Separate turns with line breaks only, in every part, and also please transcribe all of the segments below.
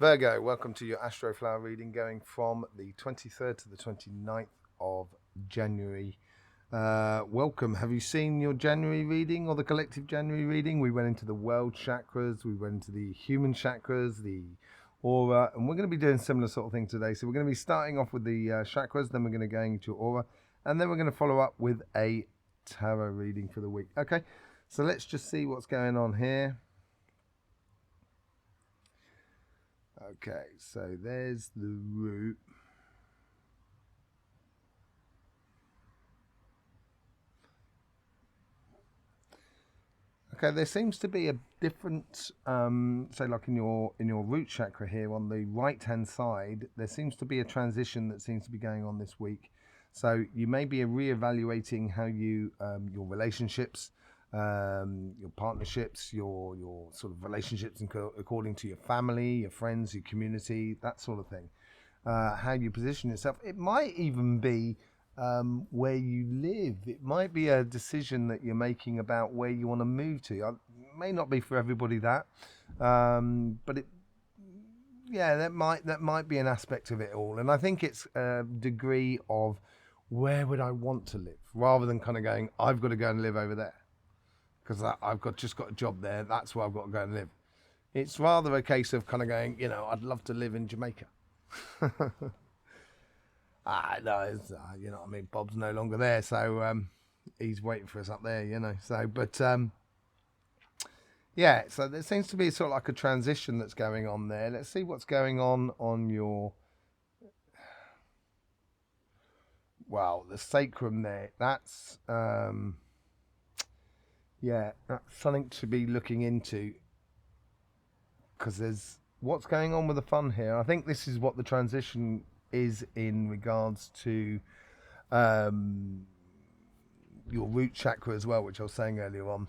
Virgo, welcome to your Astroflower reading going from the 23rd to the 29th of January. Welcome. Have you seen your January reading or the collective January reading? We went into the world chakras, we went into the human chakras, the aura, and we're going to be doing a similar sort of thing today. So we're going to be starting off with the chakras, then we're going to go into aura, and then we're going to follow up with a tarot reading for the week. Okay, so let's just see what's going on here. Okay, so there's the root. Okay, there seems to be a different, say like in your root chakra here on the right hand side, there seems to be a transition that seems to be going on this week. So you may be reevaluating how you, your relationships, your partnerships, your sort of relationships according to your family, your friends, your community, that sort of thing. How you position yourself. It might even be where you live. It might be a decision that you're making about where you want to move to. It may not be for everybody that, but that might be an aspect of it all. And I think it's a degree of where would I want to live, rather than kind of going, I've got to go and live over there because I've just got a job there. That's where I've got to go and live. It's rather a case of kind of going, I'd love to live in Jamaica. No, you know what I mean, Bob's no longer there, so he's waiting for us up there, So, but yeah, so there seems to be sort of like a transition that's going on there. Let's see what's going on your, well, the sacrum there. That's yeah, that's something to be looking into, because there's what's going on with the fun here. I think this is what the transition is in regards to your root chakra as well, which I was saying earlier on.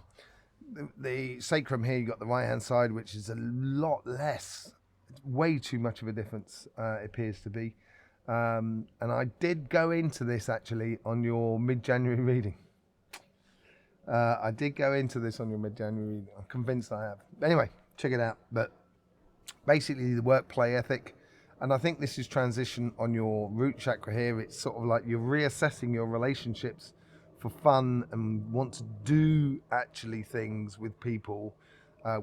The sacrum here, you got the right hand side, which is a lot less, way too much of a difference, it appears to be. And I did go into this actually on your mid-January reading. I did go into this on your mid-January reading. I'm convinced I have. Anyway, check it out. But basically the work play ethic, and I think this is transition on your root chakra here. It's sort of like you're reassessing your relationships for fun and want to do actually things with people,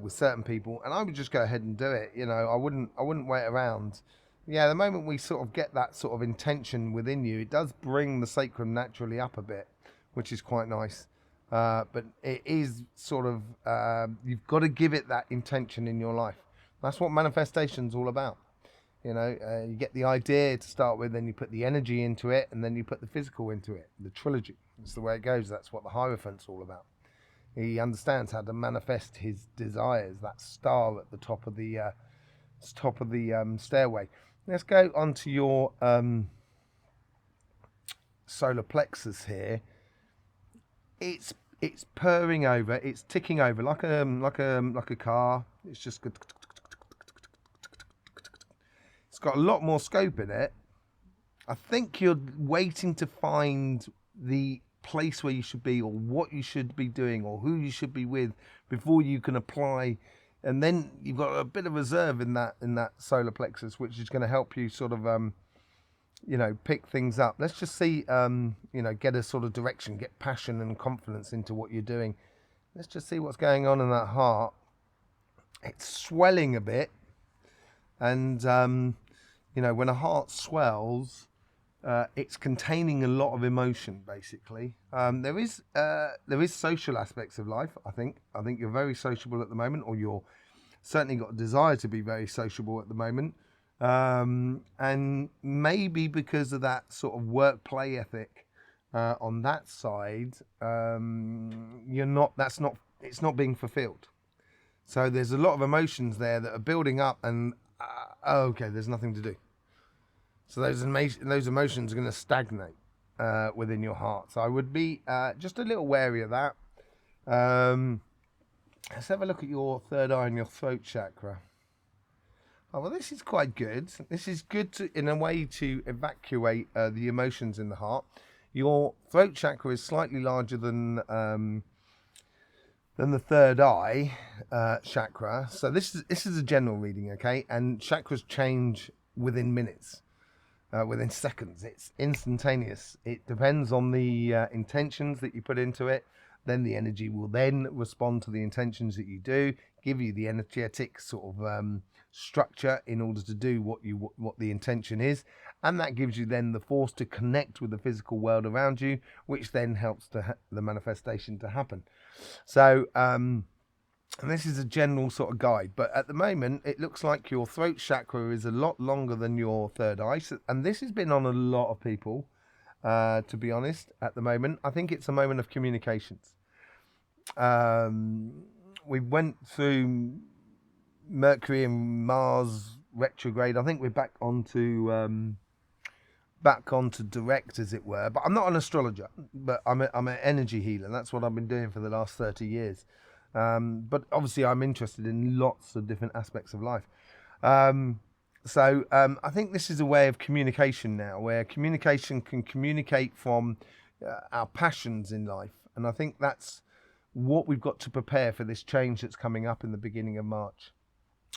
with certain people, and I would just go ahead and do it. I wouldn't wait around. Yeah, the moment we sort of get that sort of intention within you, it does bring the sacrum naturally up a bit, which is quite nice. But it is sort of, you've got to give it that intention in your life. That's what manifestation's all about. You get the idea to start with, then you put the energy into it, and then you put the physical into it. The trilogy. That's the way it goes. That's what the Hierophant's all about. He understands how to manifest his desires. That star at the top of the stairway. Let's go on to your solar plexus here. It's purring over. It's ticking over like a car. It's just good. It's got a lot more scope in it. I think you're waiting to find the place where you should be, or what you should be doing, or who you should be with before you can apply. And then you've got a bit of reserve in that solar plexus, which is going to help you sort of pick things up. Let's just see, get a sort of direction, get passion and confidence into what you're doing. Let's just see what's going on in that heart. It's swelling a bit. And, when a heart swells, it's containing a lot of emotion, basically. There is social aspects of life, I think. I think you're very sociable at the moment, or you're certainly got a desire to be very sociable at the moment. And maybe because of that sort of work play ethic on that side, it's not being fulfilled. So there's a lot of emotions there that are building up, and okay, there's nothing to do. So those emotions are going to stagnate within your heart. So I would be just a little wary of that. Let's have a look at your third eye and your throat chakra. Oh, well, this is quite good. This is good in a way to evacuate the emotions in the heart. Your throat chakra is slightly larger than Then the third eye chakra. So this is a general reading, okay? And chakras change within minutes, within seconds. It's instantaneous. It depends on the intentions that you put into it. Then the energy will then respond to the intentions that you do, give you the energetic sort of structure in order to do what the intention is, and that gives you then the force to connect with the physical world around you, which then helps the manifestation to happen. So and this is a general sort of guide, but at the moment it looks like your throat chakra is a lot longer than your third eye, and this has been on a lot of people, to be honest. At the moment, I think it's a moment of communications. We went through Mercury and Mars retrograde. I think we're back onto direct, as it were. But I'm not an astrologer, but I'm an energy healer. That's what I've been doing for the last 30 years. But obviously I'm interested in lots of different aspects of life. So I think this is a way of communication now, where communication can communicate from our passions in life. And I think that's what we've got to prepare for this change that's coming up in the beginning of March.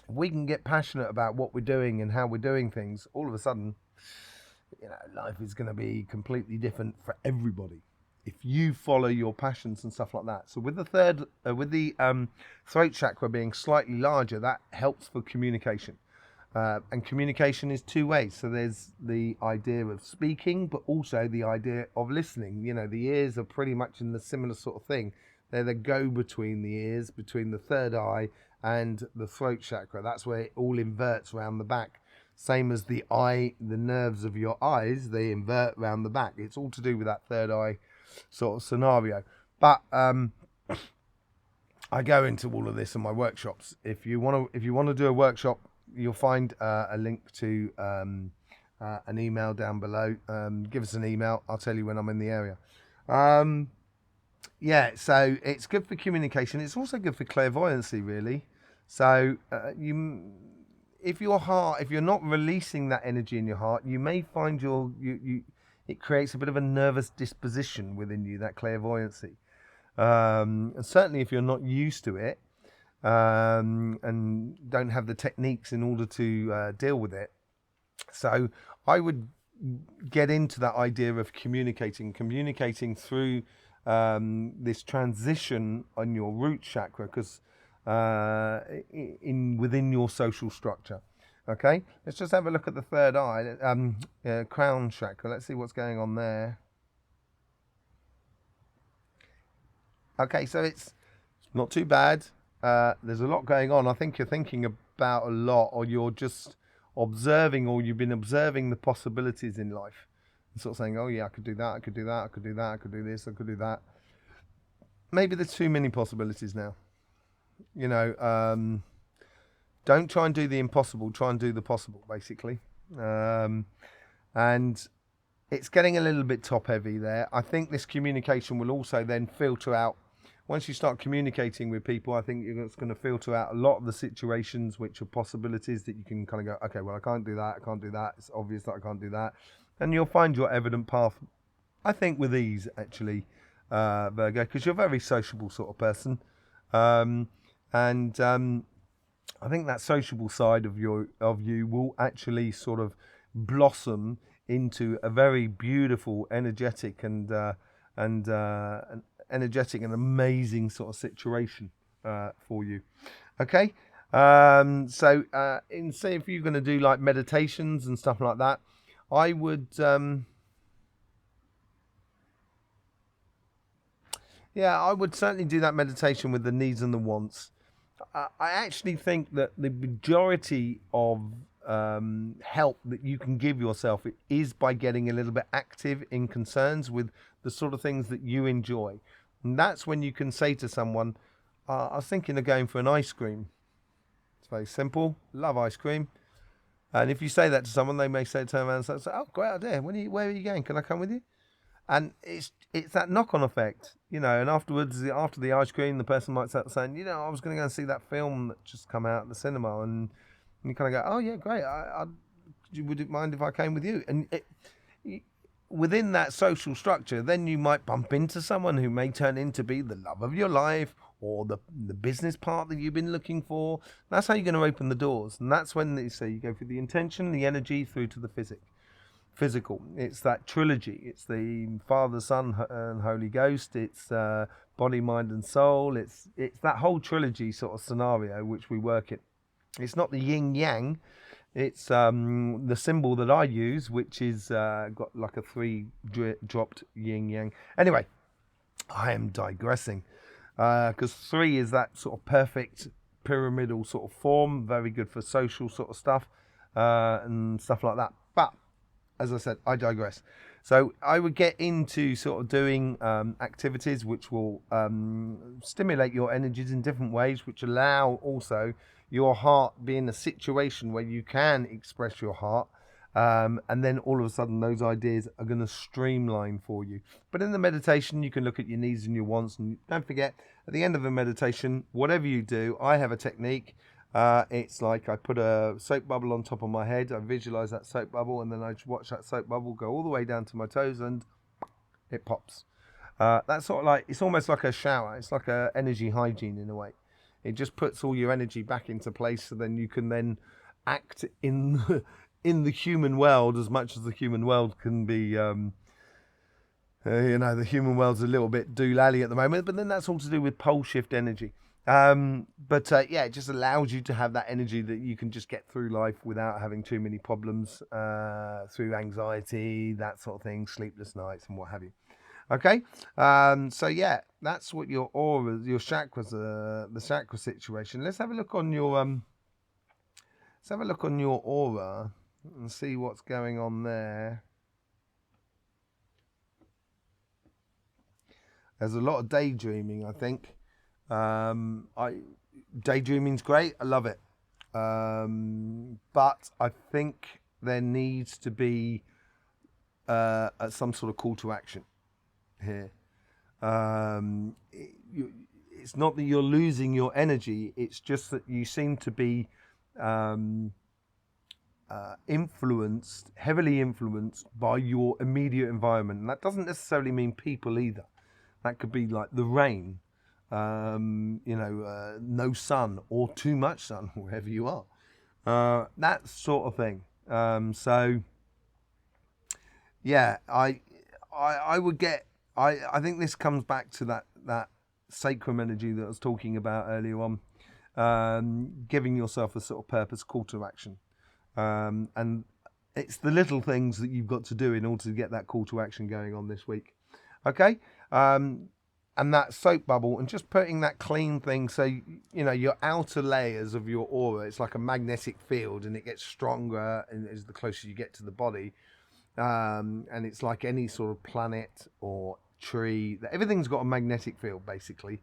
If we can get passionate about what we're doing and how we're doing things, all of a sudden, life is going to be completely different for everybody if you follow your passions and stuff like that. So with the throat chakra being slightly larger, that helps for communication. And communication is two ways. So there's the idea of speaking, but also the idea of listening. The ears are pretty much in the similar sort of thing. They're the go-between the ears, between the third eye and the throat chakra. That's where it all inverts around the back. Same as the nerves of your eyes, they invert around the back. It's all to do with that third eye sort of scenario. But I go into all of this in my workshops. If you want to do a workshop, you'll find a link to an email down below. Give us an email. I'll tell you when I'm in the area. So it's good for communication. It's also good for clairvoyancy, really. So if you're not releasing that energy in your heart, you may find it creates a bit of a nervous disposition within you, that clairvoyancy. And certainly if you're not used to it, and don't have the techniques in order to deal with it. So I would get into that idea of communicating through this transition on your root chakra, because within your social structure. Okay, let's just have a look at the third eye, crown chakra. Let's see what's going on there. Okay, so it's not too bad. There's a lot going on. I think you're thinking about a lot, or you're just observing, or you've been observing the possibilities in life. And sort of saying, oh yeah, I could do that, I could do that, I could do that, I could do this, I could do that. Maybe there's too many possibilities now. Don't try and do the impossible, try and do the possible, basically. And it's getting a little bit top heavy there. I think this communication will also then filter out. Once you start communicating with people, I think it's going to filter out a lot of the situations which are possibilities that you can kind of go, okay, well, I can't do that, I can't do that. It's obvious that I can't do that. And you'll find your evident path, I think, with ease, actually, Virgo, because you're a very sociable sort of person. I think that sociable side of you will actually sort of blossom into a very beautiful, energetic and amazing sort of situation for you. Okay, so if you're going to do like meditations and stuff like that, I would I would certainly do that meditation with the needs and the wants. I actually think that the majority of help that you can give yourself is by getting a little bit active in concerns with the sort of things that you enjoy. And that's when you can say to someone, I was thinking of going for an ice cream. It's very simple. Love ice cream. And if you say that to someone, they may turn around and say, oh, great idea. Where are you going? Can I come with you? And it's that knock-on effect, and afterwards, after the ice cream, the person might start saying, I was going to go and see that film that just come out at the cinema, and you kind of go, oh yeah, great. Would it mind if I came with you? And within that social structure, then you might bump into someone who may turn into be the love of your life, or the business part that you've been looking for. That's how you're going to open the doors. And that's when they say you go through the intention, the energy, through to the physical. It's that trilogy. It's the Father, Son, and Holy Ghost. It's body, mind, and soul. It's that whole trilogy sort of scenario which we work in. It's not the yin yang. It's the symbol that I use, which is got like a 3 dropped yin yang. Anyway, I am digressing because 3 is that sort of perfect pyramidal sort of form, very good for social sort of stuff and stuff like that. But as I said, I digress. So I would get into sort of doing activities which will stimulate your energies in different ways, which allow also your heart be in a situation where you can express your heart. And then all of a sudden those ideas are going to streamline for you. But in the meditation, you can look at your needs and your wants. And don't forget, at the end of a meditation, whatever you do, I have a technique. It's like I put a soap bubble on top of my head. I visualize that soap bubble, and then I just watch that soap bubble go all the way down to my toes, and it pops. That's sort of like, it's almost like a shower. It's like a energy hygiene in a way. It just puts all your energy back into place, so then you can then act in the human world as much as the human world can be. The human world's a little bit doolally at the moment, but then that's all to do with pole shift energy. It just allows you to have that energy that you can just get through life without having too many problems through anxiety, that sort of thing, sleepless nights and what have you. Okay, that's what your aura, your chakras, the chakra situation. Let's have a look on your aura and see what's going on there. There's a lot of daydreaming, I think. Daydreaming's great. I love it. But I think there needs to be some sort of call to action here. It's not that you're losing your energy. It's just that you seem to be heavily influenced by your immediate environment. And that doesn't necessarily mean people either. That could be like the rain, no sun or too much sun wherever you are. That sort of thing. I would get. I think this comes back to that sacrum energy that I was talking about earlier on. Giving yourself a sort of purpose, call to action, and it's the little things that you've got to do in order to get that call to action going on this week. Okay. And that soap bubble, and just putting that clean thing, so your outer layers of your aura, it's like a magnetic field, and it gets stronger and as the closer you get to the body, and it's like any sort of planet or tree, everything's got a magnetic field basically.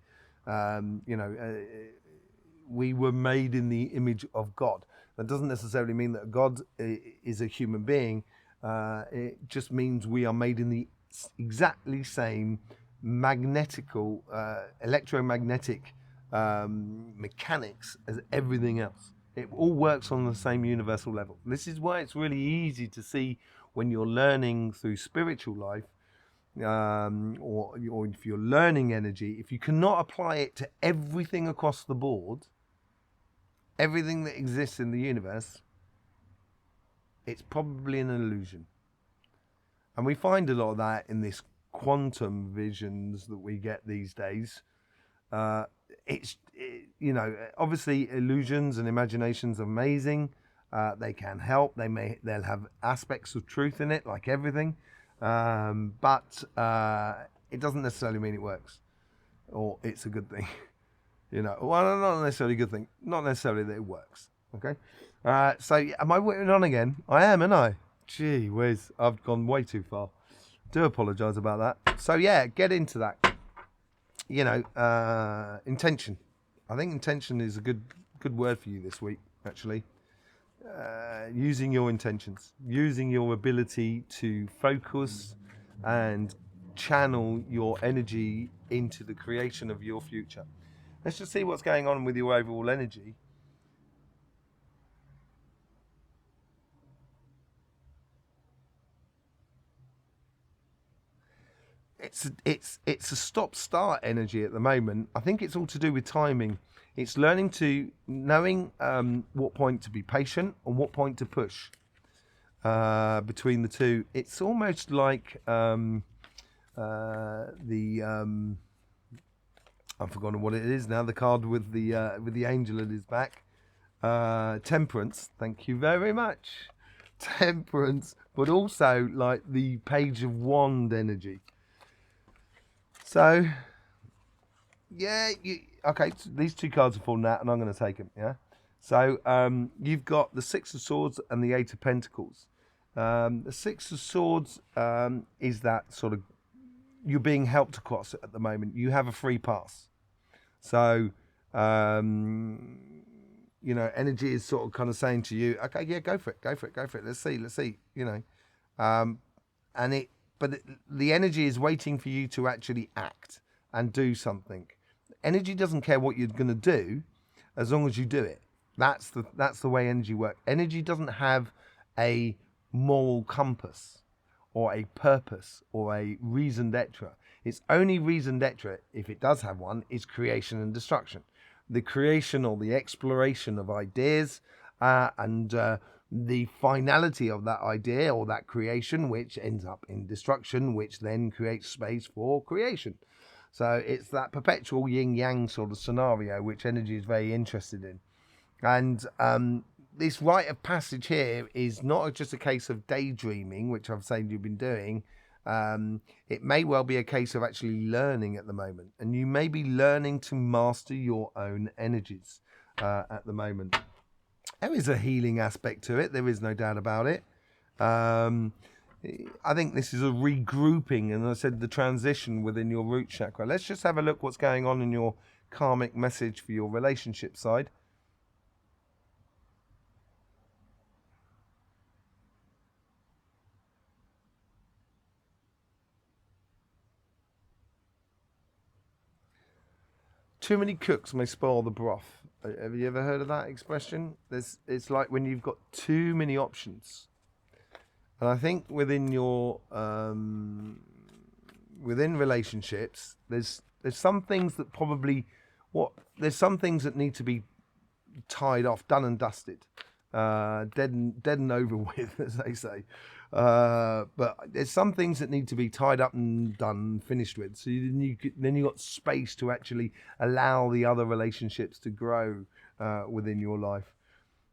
We were made in the image of God. That doesn't necessarily mean that God is a human being. It just means we are made in the exactly same electromagnetic mechanics as everything else. It all works on the same universal level. This is why it's really easy to see when you're learning through spiritual life, or if you're learning energy, if you cannot apply it to everything across the board, everything that exists in the universe, it's probably an illusion. And we find a lot of that in this quantum visions that we get these days. Obviously illusions and imaginations are amazing. They can help. They'll have aspects of truth in it, like everything. But it doesn't necessarily mean it works or it's a good thing. Not necessarily a good thing. Not necessarily that it works. Okay. Am I whipping on again? I am, aren't I? Gee whiz, I've gone way too far. Do apologise about that. So get into that. Intention. I think intention is a good word for you this week, actually. Using your intentions, using your ability to focus and channel your energy into the creation of your future. Let's just see what's going on with your overall energy. it's a stop-start energy at the moment. I think it's all to do with timing. It's knowing what point to be patient and what point to push between the two. It's almost like I've forgotten what it is now. The card with the angel at his back. Temperance. Thank you very much. Temperance, but also like the Page of Wand energy. So, yeah, okay. So these two cards are falling out, and I'm going to take them. Yeah. So you've got the Six of Swords and the Eight of Pentacles. The Six of Swords is that sort of, you're being helped across it at the moment. You have a free pass. So, you know, energy is sort of kind of saying to you, okay, yeah, go for it. Let's see, you know. The energy is waiting for you to actually act and do something. Energy doesn't care what you're going to do as long as you do it. That's the way energy works. Energy doesn't have a moral compass or a purpose or a raison d'etre. Its only raison d'etre, if it does have one, is creation and destruction. The creation or the exploration of ideas and the finality of that idea or that creation, which ends up in destruction, which then creates space for creation. So it's that perpetual yin-yang sort of scenario, which energy is very interested in. And this rite of passage here is not just a case of daydreaming, which I've said you've been doing. It may well be a case of actually learning at the moment, and you may be learning to master your own energies at the moment. There is a healing aspect to it, there is no doubt about it. I think this is a regrouping, and I said the transition within your root chakra. Let's just have a look what's going on in your karmic message for your relationship side. Too many cooks may spoil the broth. Have you ever heard of that expression? It's like when you've got too many options. And I think within your within relationships, there's some things that probably there's some things that need to be tied off, done and dusted, dead and over with, as they say. But there's some things that need to be tied up and done, finished with. So then you got space to actually allow the other relationships to grow within your life.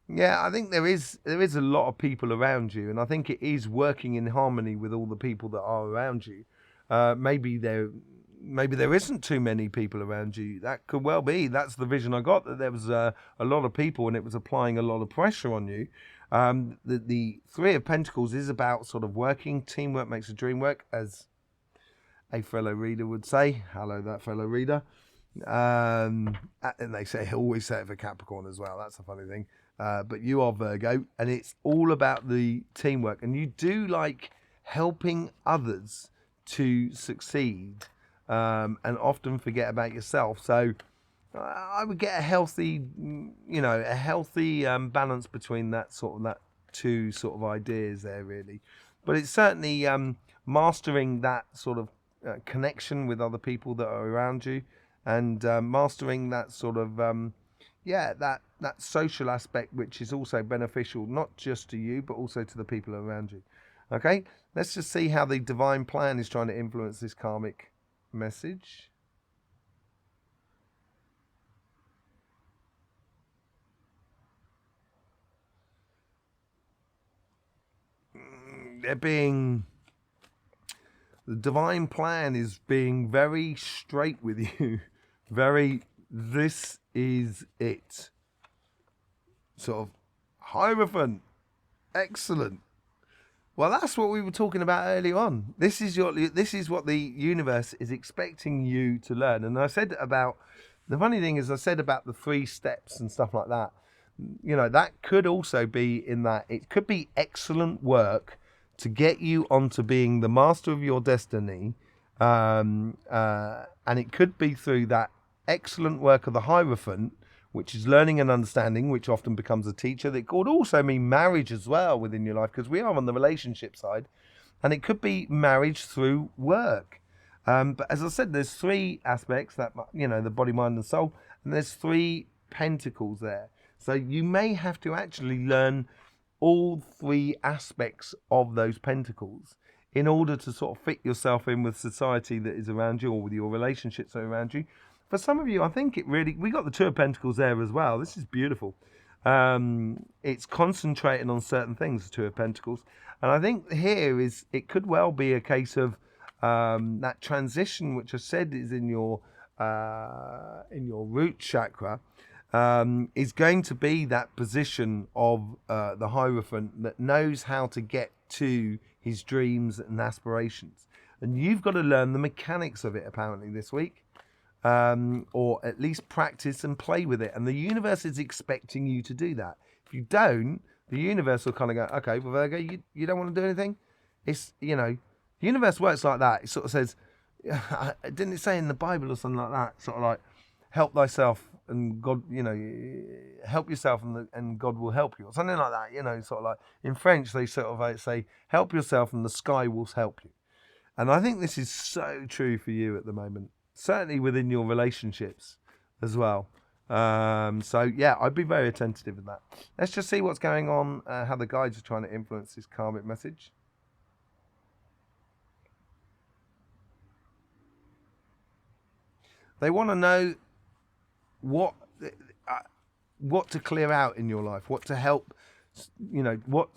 Yeah, I think there is a lot of people around you, and I think it is working in harmony with all the people that are around you. Maybe there isn't too many people around you. That could well be. That's the vision I got, that there was a lot of people and it was applying a lot of pressure on you. The Three of Pentacles is about sort of working. Teamwork makes the dream work, as a fellow reader would say. Hello, that fellow reader. And they always say it for Capricorn as well. That's a funny thing. But you are Virgo, and it's all about the teamwork. And you do like helping others to succeed, and often forget about yourself. So I would get a healthy, balance between that two sort of ideas there, really. But it's certainly mastering that sort of connection with other people that are around you, and mastering that sort of that social aspect, which is also beneficial not just to you but also to the people around you. Okay, let's just see how the divine plan is trying to influence this karmic message. The divine plan is being very straight with you. This is it. Sort of Hierophant. Excellent. Well, that's what we were talking about earlier on. This is what the universe is expecting you to learn. And I said about, the funny thing is I said about the 3 steps and stuff like that. You know, that could also be in that. It could be excellent work to get you onto being the master of your destiny. And it could be through that excellent work of the Hierophant, which is learning and understanding, which often becomes a teacher. That could also mean marriage as well within your life, because we are on the relationship side. And it could be marriage through work. But as I said, there's three aspects that, the body, mind, and soul, and there's three pentacles there. So you may have to actually learn all three aspects of those pentacles in order to sort of fit yourself in with society that is around you or with your relationships that are around you. For some of you, I think we got the Two of Pentacles there as well. This is beautiful. It's concentrating on certain things, the Two of Pentacles. And I think here it could well be a case of that transition, which I said is in your root chakra, is going to be that position of the Hierophant that knows how to get to his dreams and aspirations. And you've got to learn the mechanics of it, apparently, this week. Or at least practice and play with it. And the universe is expecting you to do that. If you don't, the universe will kind of go, okay, well, Virgo, you don't want to do anything? It's, the universe works like that. It sort of says, didn't it say in the Bible or something like that? Sort of like, help thyself and God, help yourself and God will help you. Or something like that, sort of like, in French, they sort of say, help yourself and the sky will help you. And I think this is so true for you at the moment. Certainly within your relationships as well. So yeah, I'd be very attentive to that. Let's just see what's going on, how the guides are trying to influence this karmic message. They want to know what to clear out in your life, what to help, what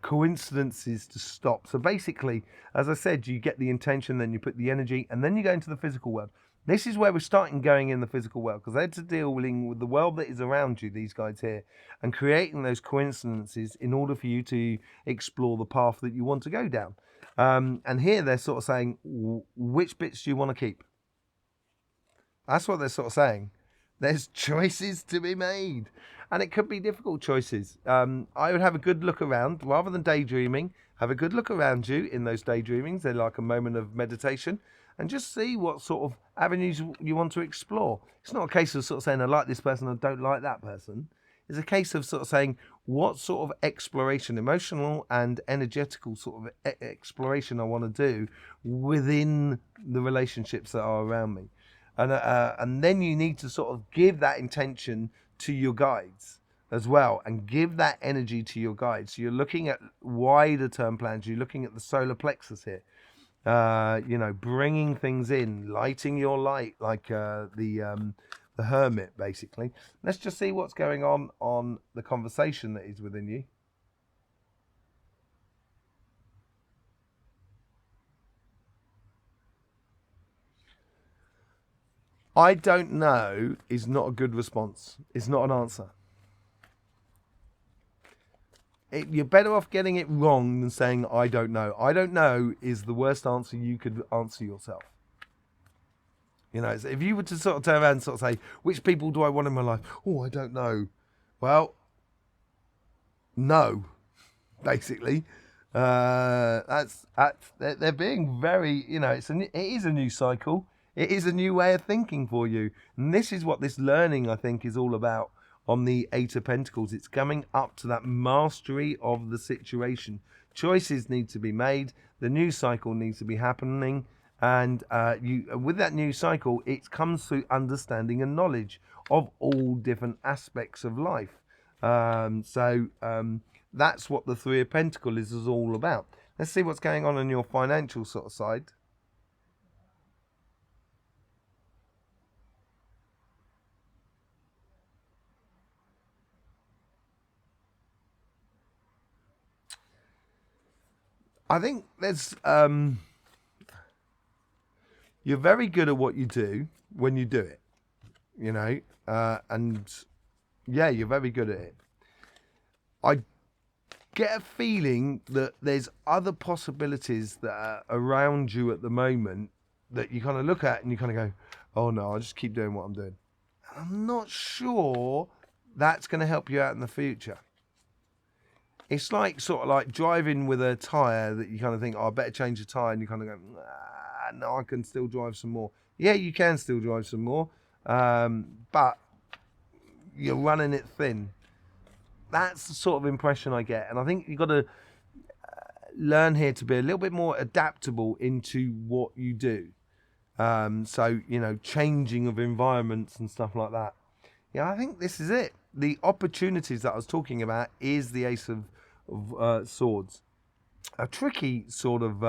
coincidences to stop. So basically, as I said, you get the intention, then you put the energy, and then you go into the physical world. This is where we're starting going in the physical world, because they're dealing with the world that is around you, these guys here, and creating those coincidences in order for you to explore the path that you want to go down. And here they're sort of saying, which bits do you want to keep? That's what they're sort of saying. There's choices to be made. And it could be difficult choices. I would have a good look around, rather than daydreaming, have a good look around you in those daydreamings. They're like a moment of meditation. And just see what sort of avenues you want to explore. It's not a case of sort of saying, I like this person, I don't like that person. It's a case of sort of saying, what sort of exploration, emotional and energetical sort of exploration I want to do within the relationships that are around me. And then you need to sort of give that intention to your guides as well, and give that energy to your guides. So you're looking at wider term plans. You're looking at the solar plexus here. Bringing things in, lighting your light, like the hermit, basically. Let's just see what's going on the conversation that is within you. I don't know is not a good response. It's not an answer. You're better off getting it wrong than saying, I don't know. I don't know is the worst answer you could answer yourself. So if you were to sort of turn around and sort of say, which people do I want in my life? Oh, I don't know. Well, no, basically. They're being very, it is a new cycle. It is a new way of thinking for you. And this is what this learning, I think, is all about. On the Eight of Pentacles, it's coming up to that mastery of the situation. Choices need to be made. The new cycle needs to be happening, and with that new cycle, it comes through understanding and knowledge of all different aspects of life. So that's what the Three of Pentacles is all about. Let's see what's going on your financial sort of side. I think there's you're very good at what you do when you do it, and yeah, you're very good at it. I get a feeling that there's other possibilities that are around you at the moment that you kind of look at and you kind of go, oh no, I'll just keep doing what I'm doing. And I'm not sure that's going to help you out in the future. It's like sort of like driving with a tyre that you kind of think, oh, I better change the tyre, and you kind of go, no, I can still drive some more. Yeah, you can still drive some more, but you're running it thin. That's the sort of impression I get, and I think you've got to learn here to be a little bit more adaptable into what you do. So, you know, changing of environments and stuff like that. Yeah, I think this is it. The opportunities that I was talking about is the Ace of Swords. A tricky sort of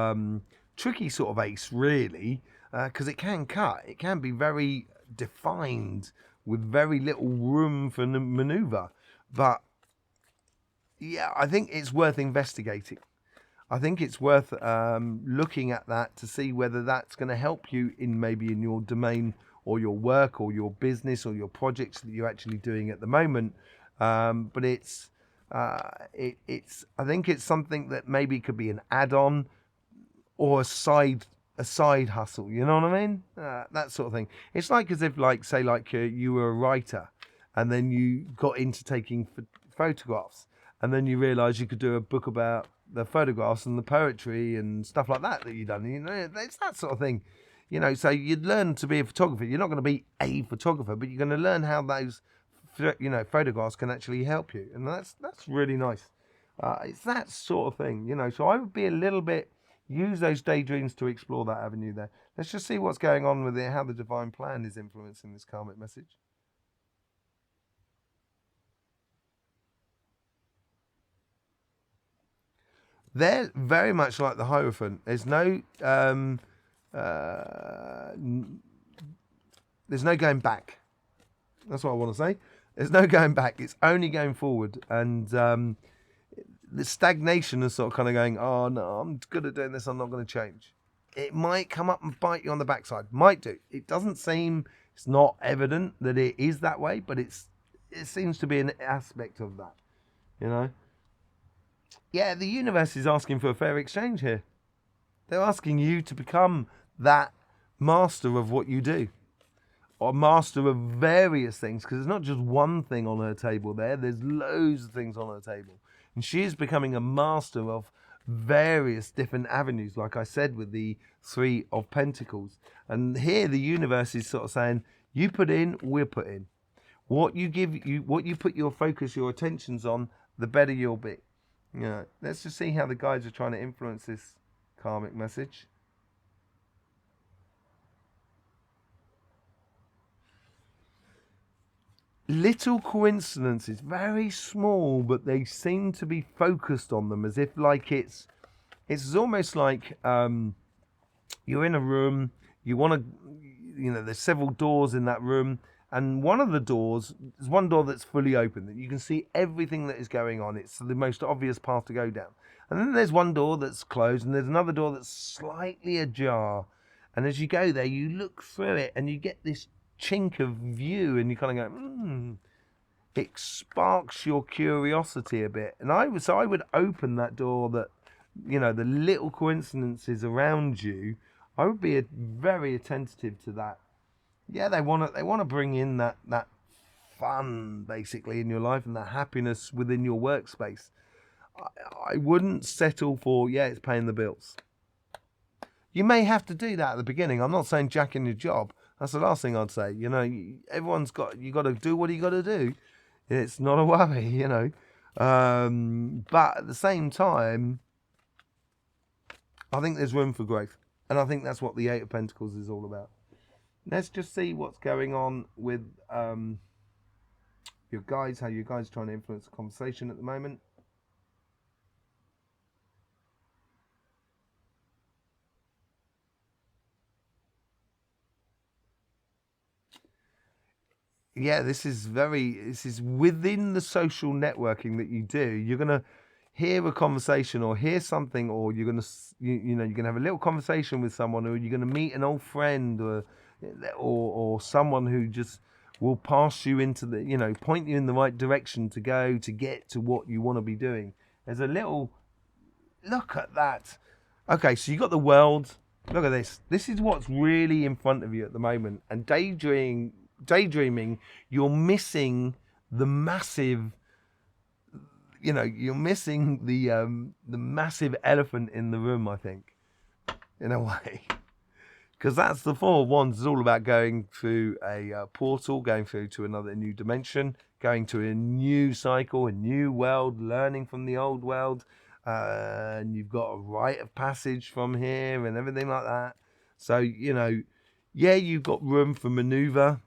ace, really, because it can cut. It can be very defined with very little room for maneuver. But yeah, I think it's worth investigating. I think it's worth looking at that to see whether that's going to help you in maybe in your domain or your work or your business or your projects that you're actually doing at the moment. But it's I think it's something that maybe could be an add-on or a side hustle. You know what I mean? That sort of thing. It's like as if, like, say, like you were a writer, and then you got into taking photographs, and then you realised you could do a book about the photographs and the poetry and stuff like that you've done. You know, it's that sort of thing. You know, so you'd learn to be a photographer. You're not going to be a photographer, but you're going to learn how those, you know, photographs can actually help you, and that's really nice. It's that sort of thing, you know. So I would be a little bit, use those daydreams to explore that avenue there. Let's just see what's going on with it, how the divine plan is influencing this karmic message. They're very much like the Hierophant. There's no going back. That's what I want to say. There's no going back. It's only going forward. And the stagnation is sort of kind of going, oh, no, I'm good at doing this. I'm not going to change. It might come up and bite you on the backside. Might do. It doesn't seem, it's not evident that it is that way, but it seems to be an aspect of that, you know? Yeah, the universe is asking for a fair exchange here. They're asking you to become that master of what you do, or master of various things, because there's not just one thing on her table there. There's loads of things on her table. And she is becoming a master of various different avenues, like I said, with the Three of Pentacles. And here the universe is sort of saying, you put in, we'll put in. What you put your focus, your attentions on, the better you'll be. You know, let's just see how the guides are trying to influence this karmic message. Little coincidences, very small, but they seem to be focused on them as if like it's almost like you're in a room, you want to, you know, there's several doors in that room, and one of the doors, there's one door that's fully open, that you can see everything that is going on. It's the most obvious path to go down. And then there's one door that's closed, and there's another door that's slightly ajar. And as you go there, you look through it, and you get this chink of view, and you kind of go, It sparks your curiosity a bit. And I would open that door that, you know, the little coincidences around you, I would be very attentive to that. Yeah, they want to bring in that fun basically in your life and that happiness within your workspace. I wouldn't settle for, yeah, it's paying the bills. You may have to do that at the beginning. I'm not saying jack in your job. That's the last thing I'd say. You know, you got to do what you got to do. It's not a worry, you know. But at the same time, I think there's room for growth. And I think that's what the Eight of Pentacles is all about. Let's just see what's going on with your guides, how your guides are trying to influence the conversation at the moment. Yeah, this is within the social networking that you do. You're going to hear a conversation or hear something, or you're going to, you know, you're going to have a little conversation with someone, or you're going to meet an old friend, or someone who just will pass you into the, you know, point you in the right direction to go to get to what you want to be doing. There's a little, look at that. Okay, so you got the world. Look at this. This is what's really in front of you at the moment. And daydreaming, you're missing the massive, you know, you're missing the massive elephant in the room, I think, in a way. Because that's the Four of Wands is all about going through a portal, going through to another new dimension, going to a new cycle, a new world, learning from the old world. And you've got a rite of passage from here and everything like that. So, you know, Yeah, you've got room for maneuver,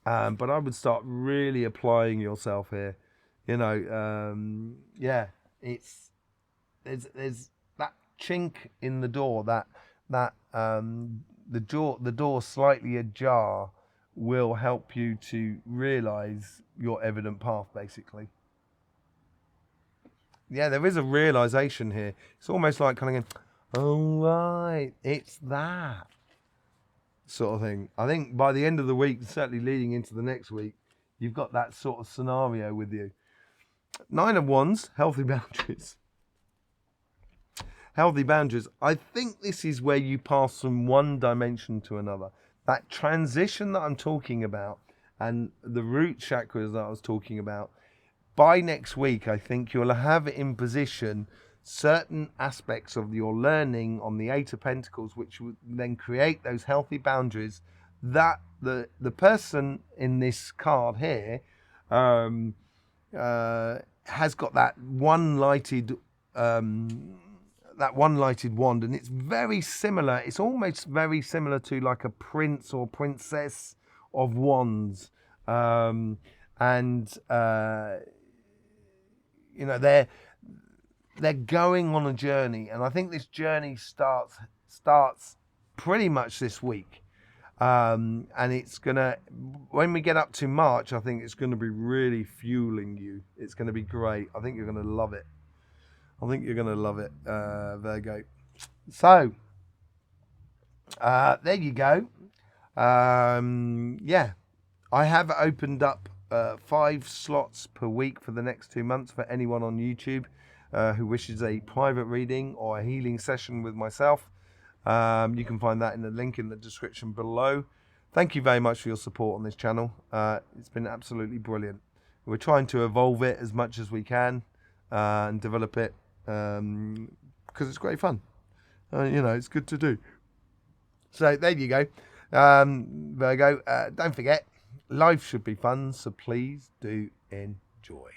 but I would start really applying yourself here. You know, yeah, there's that chink in the door, the door slightly ajar will help you to realize your evident path, basically. Yeah, there is a realization here. It's almost like kind of going, oh right, it's that sort of thing. I think by the end of the week, certainly leading into the next week, you've got that sort of scenario with you. 9 of Wands, healthy boundaries. Healthy boundaries. I think this is where you pass from one dimension to another. That transition that I'm talking about and the root chakras that I was talking about, by next week, I think you'll have in position certain aspects of your learning on the Eight of Pentacles, which would then create those healthy boundaries that the person in this card here has got that one lighted wand, and it's very similar. It's almost very similar to like a prince or princess of wands, you know, they're going on a journey, and I think this journey starts pretty much this week, and it's gonna, when we get up to March, I think it's gonna be really fueling you. It's gonna be great. I think you're gonna love it. Virgo. So there you go. Yeah, I have opened up 5 slots per week for the next 2 months for anyone on YouTube who wishes a private reading or a healing session with myself. You can find that in the link in the description below. Thank you very much for your support on this channel. It's been absolutely brilliant. We're trying to evolve it as much as we can and develop it because it's great fun. You know, it's good to do. So there you go. Virgo, don't forget, life should be fun, so please do enjoy.